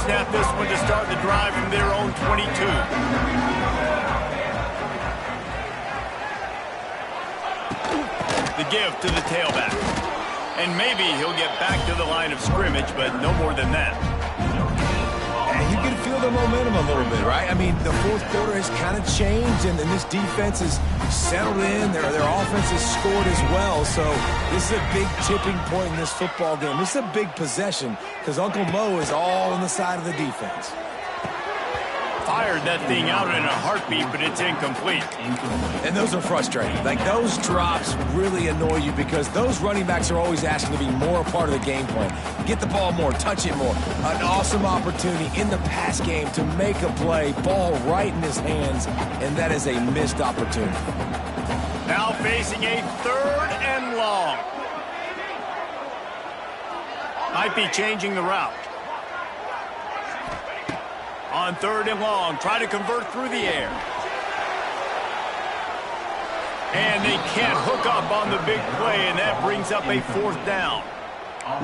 snap this one to start the drive from their own 22. The give to the tailback. And maybe he'll get back to the line of scrimmage, but no more than that. And you can feel the momentum a little bit, right? I mean, the fourth quarter has kind of changed, and this defense is settled in. Their offense has scored as well, so this is a big tipping point in this football game. This is a big possession because Uncle Mo is all on the side of the defense. Fired that thing out in a heartbeat, but it's incomplete. And those are frustrating. Like, those drops really annoy you because those running backs are always asking to be more a part of the game plan. Get the ball more, touch it more. An awesome opportunity in the pass game to make a play, ball right in his hands, and that is a missed opportunity. Now facing a 3rd and long. Might be changing the route. On 3rd and long, try to convert through the air. And they can't hook up on the big play, and that brings up a 4th down.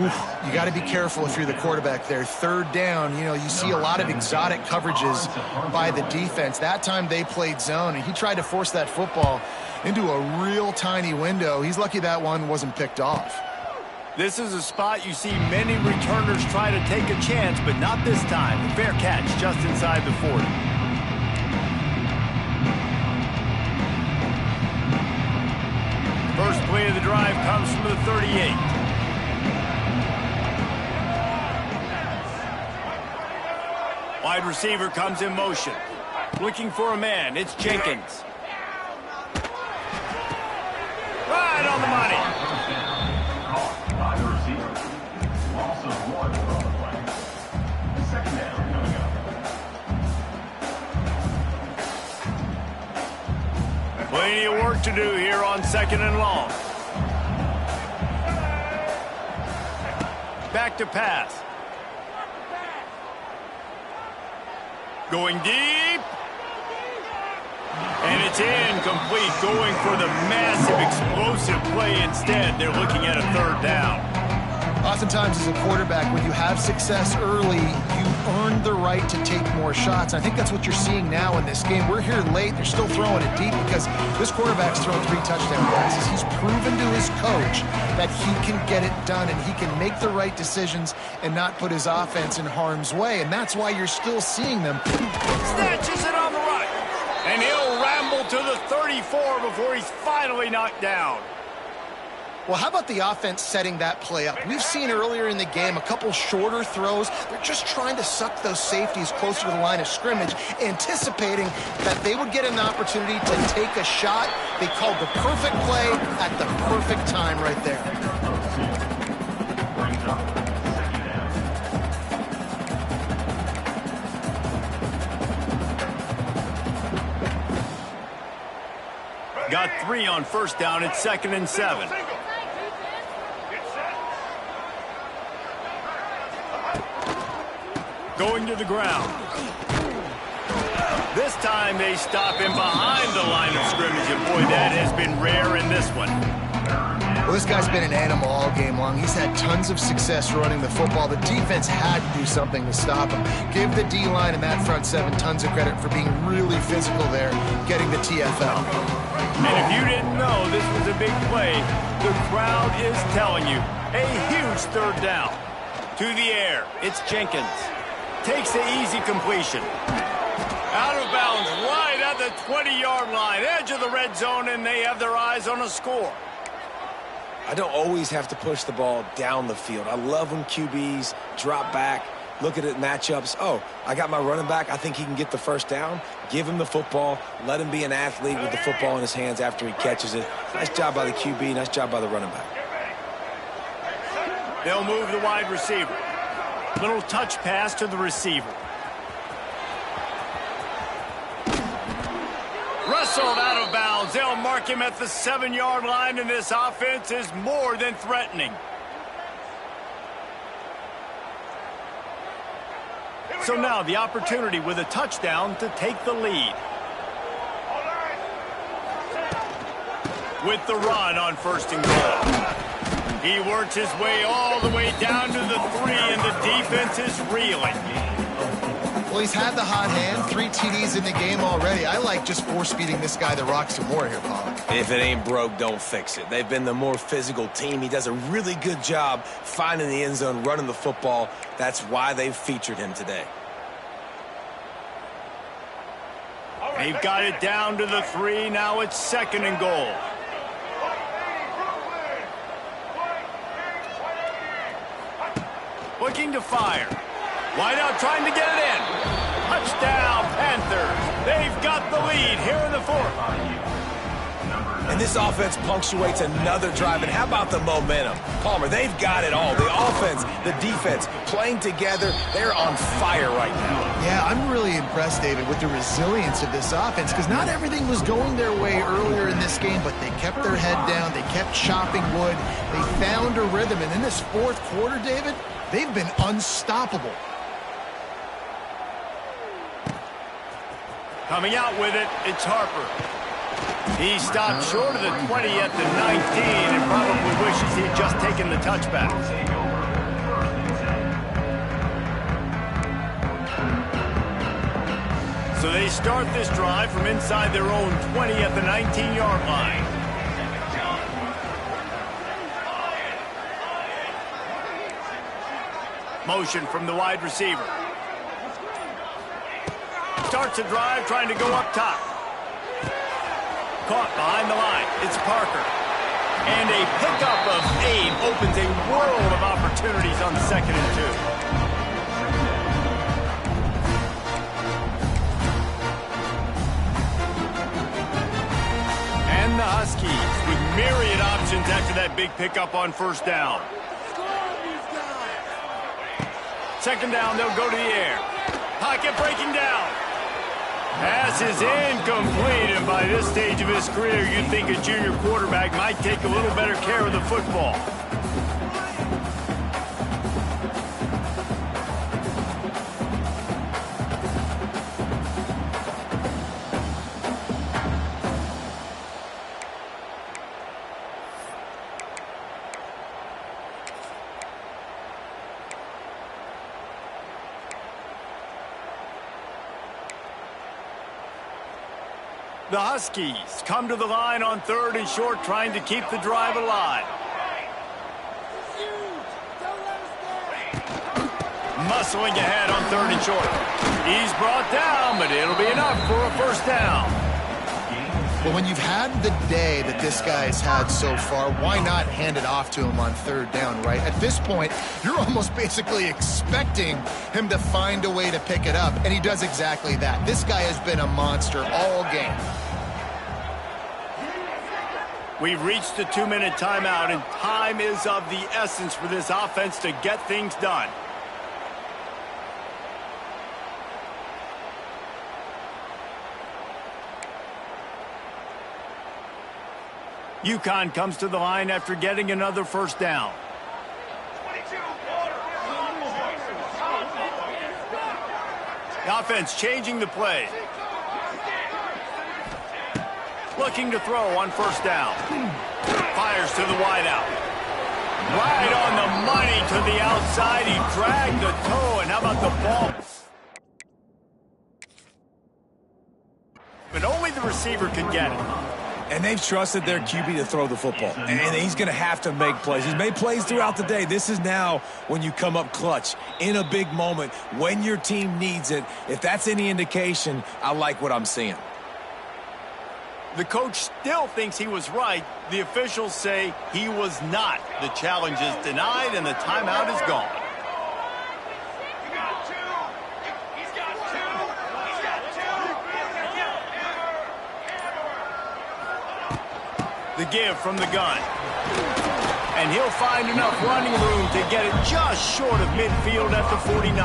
Oof, you got to be careful if you're the quarterback there. 3rd down, you know, you see a lot of exotic coverages by the defense. That time they played zone, and he tried to force that football into a real tiny window. He's lucky that one wasn't picked off. This is a spot you see many returners try to take a chance, but not this time. The fair catch just inside the 40. First play of the drive comes from the 38. Wide receiver comes in motion. Looking for a man. It's Jenkins. Right on the money. Plenty of work to do here on 2nd and long. Back to pass. Going deep. And it's incomplete. Going for the massive explosive play instead. They're looking at a 3rd down. Oftentimes as a quarterback, when you have success early, you earn the right to take more shots. I think that's what you're seeing now in this game. We're here late. They're still throwing it deep because this quarterback's thrown 3 touchdown passes. He's proven to his coach that he can get it done and he can make the right decisions and not put his offense in harm's way. And that's why you're still seeing them. Snatches it on the right. And he'll ramble to the 34 before he's finally knocked down. Well, how about the offense setting that play up? We've seen earlier in the game a couple shorter throws. They're just trying to suck those safeties closer to the line of scrimmage, anticipating that they would get an opportunity to take a shot. They called the perfect play at the perfect time right there. Got 3 on 1st down. It's 2nd and 7. Going to the ground. This time they stop him behind the line of scrimmage, and boy, that has been rare in this one. Well, this guy's been an animal all game long. He's had tons of success running the football. The defense had to do something to stop him. Give the D-line and that front 7 tons of credit for being really physical there, getting the TFL. And if you didn't know this was a big play, the crowd is telling you. A huge 3rd down. To the air, it's Jenkins. Takes the easy completion. Out of bounds right at the 20-yard line, edge of the red zone, and they have their eyes on a score. I don't always have to push the ball down the field. I love when QBs drop back, look at it matchups. Oh, I got my running back. I think he can get the 1st down. Give him the football. Let him be an athlete with the football in his hands after he catches it. Nice job by the QB. Nice job by the running back. They'll move the wide receiver. Little touch pass to the receiver. Wrestled out of bounds. They'll mark him at the 7-yard line, and this offense is more than threatening. So now the opportunity with a touchdown to take the lead. With the run on 1st and goal. He works his way all the way down to the 3, and the defense is reeling. Well, he's had the hot hand, 3 TDs in the game already. I like just force-feeding this guy the rock some more here, Paul. If it ain't broke, don't fix it. They've been the more physical team. He does a really good job finding the end zone, running the football. That's why they've featured him today. They've got it down to the 3. Now it's 2nd and goal. Looking to fire. Wide out trying to get it in. Touchdown, Panthers. They've got the lead here in the 4th. And this offense punctuates another drive. And how about the momentum? Palmer, they've got it all. The offense, the defense, playing together. They're on fire right now. Yeah, I'm really impressed, David, with the resilience of this offense, because not everything was going their way earlier in this game, but they kept their head down. They kept chopping wood. They found a rhythm. And in this 4th quarter, David, they've been unstoppable. Coming out with it, it's Harper. He stopped short of the 20 at the 19 and probably wishes he had just taken the touchback. So they start this drive from inside their own 20 at the 19-yard line. Motion from the wide receiver. Starts a drive trying to go up top. Caught behind the line. It's Parker. And a pickup of 8 opens a world of opportunities on 2nd and 2. And the Huskies with myriad options after that big pickup on 1st down. 2nd down, they'll go to the air. Pocket breaking down. Pass is incomplete, and by this stage of his career, you'd think a junior quarterback might take a little better care of the football. The Huskies come to the line on 3rd and short, trying to keep the drive alive. Muscling ahead on 3rd and short. He's brought down, but it'll be enough for a 1st down. Well, when you've had the day that this guy's had so far, why not hand it off to him on 3rd down, right? At this point, you're almost basically expecting him to find a way to pick it up, and he does exactly that. This guy has been a monster all game. We've reached the 2-minute timeout, and time is of the essence for this offense to get things done. UConn comes to the line after getting another 1st down. The offense changing the play. Looking to throw on 1st down. Fires to the wideout. Right on the money to the outside. He dragged the toe, and how about the ball? But only the receiver could get it. And they've trusted their QB to throw the football. And he's going to have to make plays. He's made plays throughout the day. This is now when you come up clutch in a big moment when your team needs it. If that's any indication, I like what I'm seeing. The coach still thinks he was right. The officials say he was not. The challenge is denied, and the timeout is gone. The give from the gun. And he'll find enough running room to get it just short of midfield at the 49.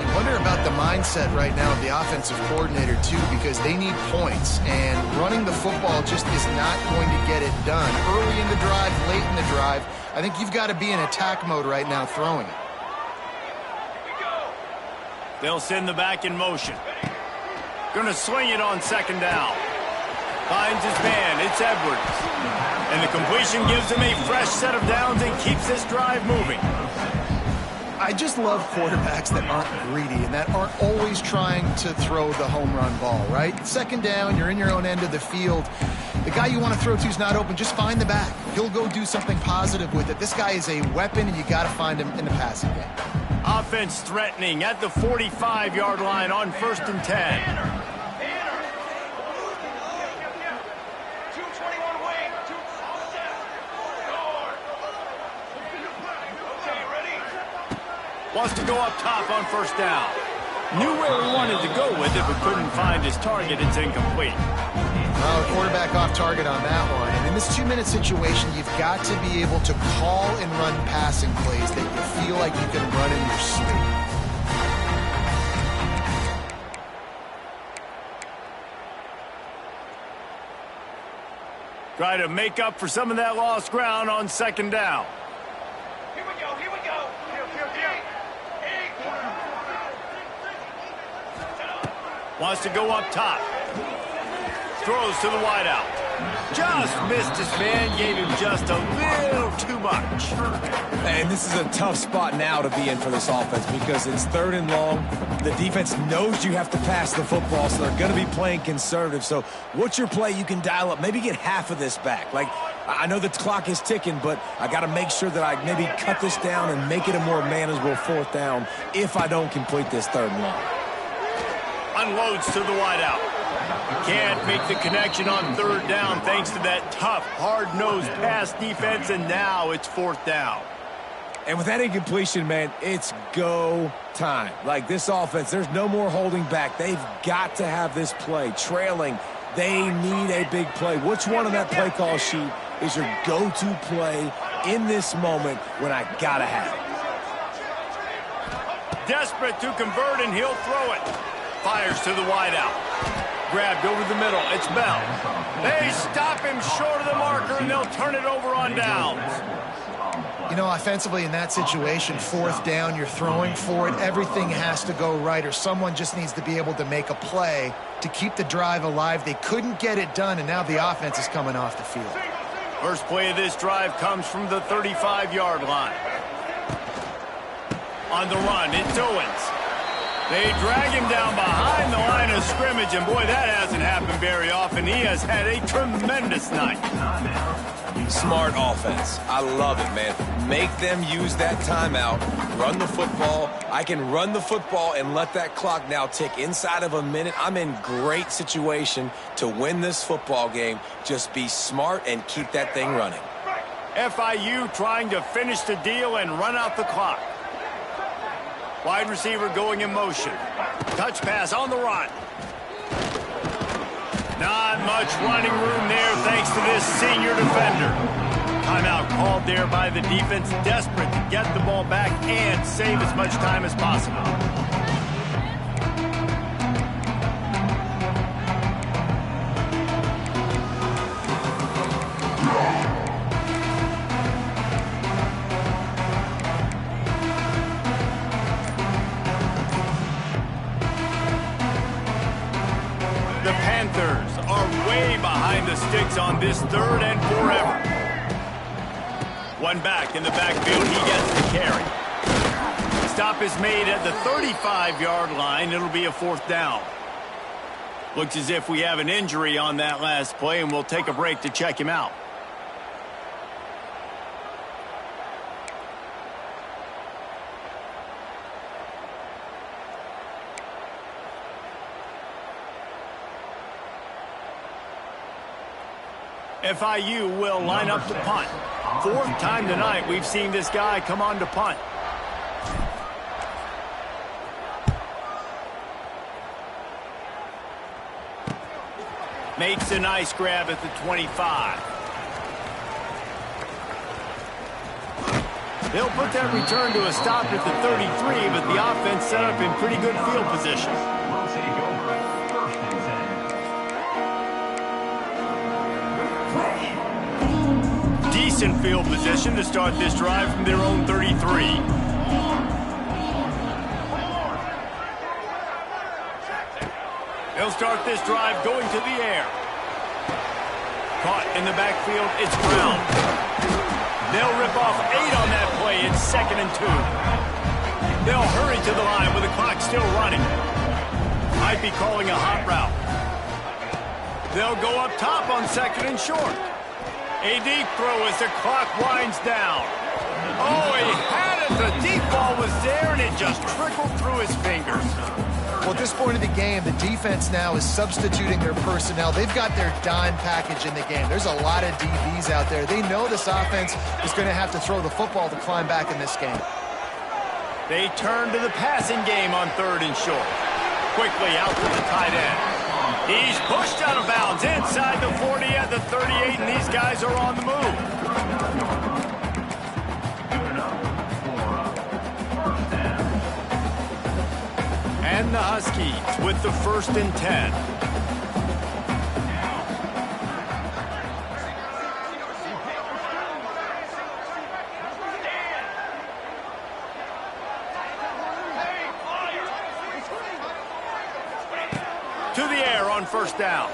I wonder about the mindset right now of the offensive coordinator, too, because they need points, and running the football just is not going to get it done. Early in the drive, late in the drive, I think you've got to be in attack mode right now throwing it. They'll send the back in motion. Going to swing it on 2nd down. Finds his man. It's Edwards. And the completion gives him a fresh set of downs and keeps this drive moving. I just love quarterbacks that aren't greedy and that aren't always trying to throw the home run ball, right? Second down, you're in your own end of the field. The guy you want to throw to is not open. Just find the back. He'll go do something positive with it. This guy is a weapon, and you got to find him in the passing game. Offense threatening at the 45-yard line on 1st and 10. Wants to go up top on 1st down. Knew where he wanted to go with it, but couldn't find his target. It's incomplete. Well, quarterback off target on that one. And in this 2-minute situation, you've got to be able to call and run passing plays that you feel like you can run in your sleep. Try to make up for some of that lost ground on 2nd down. Here we go, here we go. Wants to go up top. Throws to the wideout. Just missed his man, gave him just a little too much. And this is a tough spot now to be in for this offense because it's 3rd and long. The defense knows you have to pass the football, so they're going to be playing conservative. So what's your play you can dial up? Maybe get half of this back. Like, I know the clock is ticking, but I got to make sure that I maybe cut this down and make it a more manageable 4th down if I don't complete this 3rd and long. Unloads to the wideout. Can't make the connection on 3rd down thanks to that tough, hard-nosed pass defense, and now it's 4th down. And with that incompletion, man, it's go time. Like, this offense, there's no more holding back. They've got to have this play. Trailing, they need a big play. Which one on that play call sheet is your go-to play in this moment when I gotta have it? Desperate to convert, and he'll throw it. Fires to the wideout. Grabbed over the middle. It's Bell. They stop him short of the marker, and they'll turn it over on downs. You know, offensively in that situation, 4th down, you're throwing for it. Everything has to go right, or someone just needs to be able to make a play to keep the drive alive. They couldn't get it done, and now the offense is coming off the field. First play of this drive comes from the 35-yard line. On the run, it's Owens. They drag him down behind the line of scrimmage, and boy, that hasn't happened very often. He has had a tremendous night. Smart offense. I love it, man. Make them use that timeout. Run the football. I can run the football and let that clock now tick inside of a minute. I'm in great situation to win this football game. Just be smart and keep that thing running. FIU trying to finish the deal and run out the clock. Wide receiver going in motion. Touch pass on the run. Not much running room there thanks to this senior defender. Timeout called there by the defense, desperate to get the ball back and save as much time as possible. The Panthers are way behind the sticks on this 3rd and forever. One back in the backfield, he gets the carry. Stop is made at the 35-yard line. It'll be a 4th down. Looks as if we have an injury on that last play, and we'll take a break to check him out. FIU will line up to punt. 4th time tonight we've seen this guy come on to punt. Makes a nice grab at the 25. They'll put that return to a stop at the 33, but the offense set up in pretty good field position. Decent field position to start this drive from their own 33. They'll start this drive going to the air. Caught in the backfield, it's Brown. They'll rip off 8 on that play. It's 2nd and 2. They'll hurry to the line with the clock still running. Might be calling a hot route. They'll go up top on 2nd and short. A deep throw as the clock winds down. Oh, he had it. The deep ball was there, and it just trickled through his fingers. Well, at this point of the game, the defense now is substituting their personnel. They've got their dime package in the game. There's a lot of DBs out there. They know this offense is going to have to throw the football to climb back in this game. They turn to the passing game on 3rd and short. Quickly out to the tight end. He's pushed out of bounds inside the 40 at the 38, and these guys are on the move. And the Huskies with the 1st and 10. To the air on 1st down.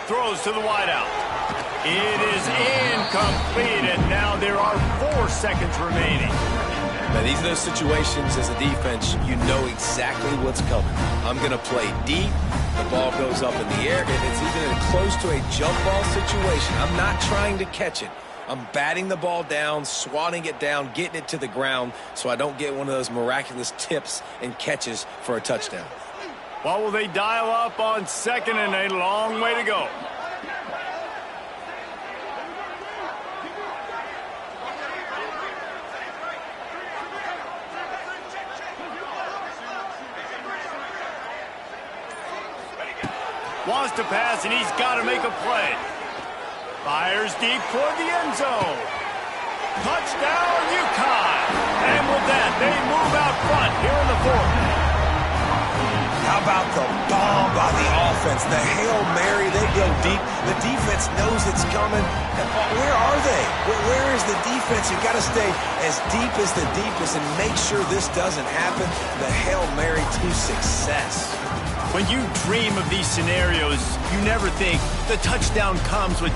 Throws to the wideout. It is incomplete, and now there are 4 seconds remaining. Now, these are those situations as a defense, you know exactly what's coming. I'm going to play deep. The ball goes up in the air, and it's even close to a jump ball situation. I'm not trying to catch it. I'm batting the ball down, swatting it down, getting it to the ground so I don't get one of those miraculous tips and catches for a touchdown. What will they dial up on 2nd and a long way to go? Wants to pass, and he's got to make a play. Fires deep toward the end zone. Touchdown, UConn. And with that, they move out front here in the 4th. How about the bomb by the offense? The Hail Mary, they go deep. The defense knows it's coming. Where are they? Where is the defense? You've got to stay as deep as the deepest and make sure this doesn't happen. The Hail Mary to success. When you dream of these scenarios, you never think the touchdown comes with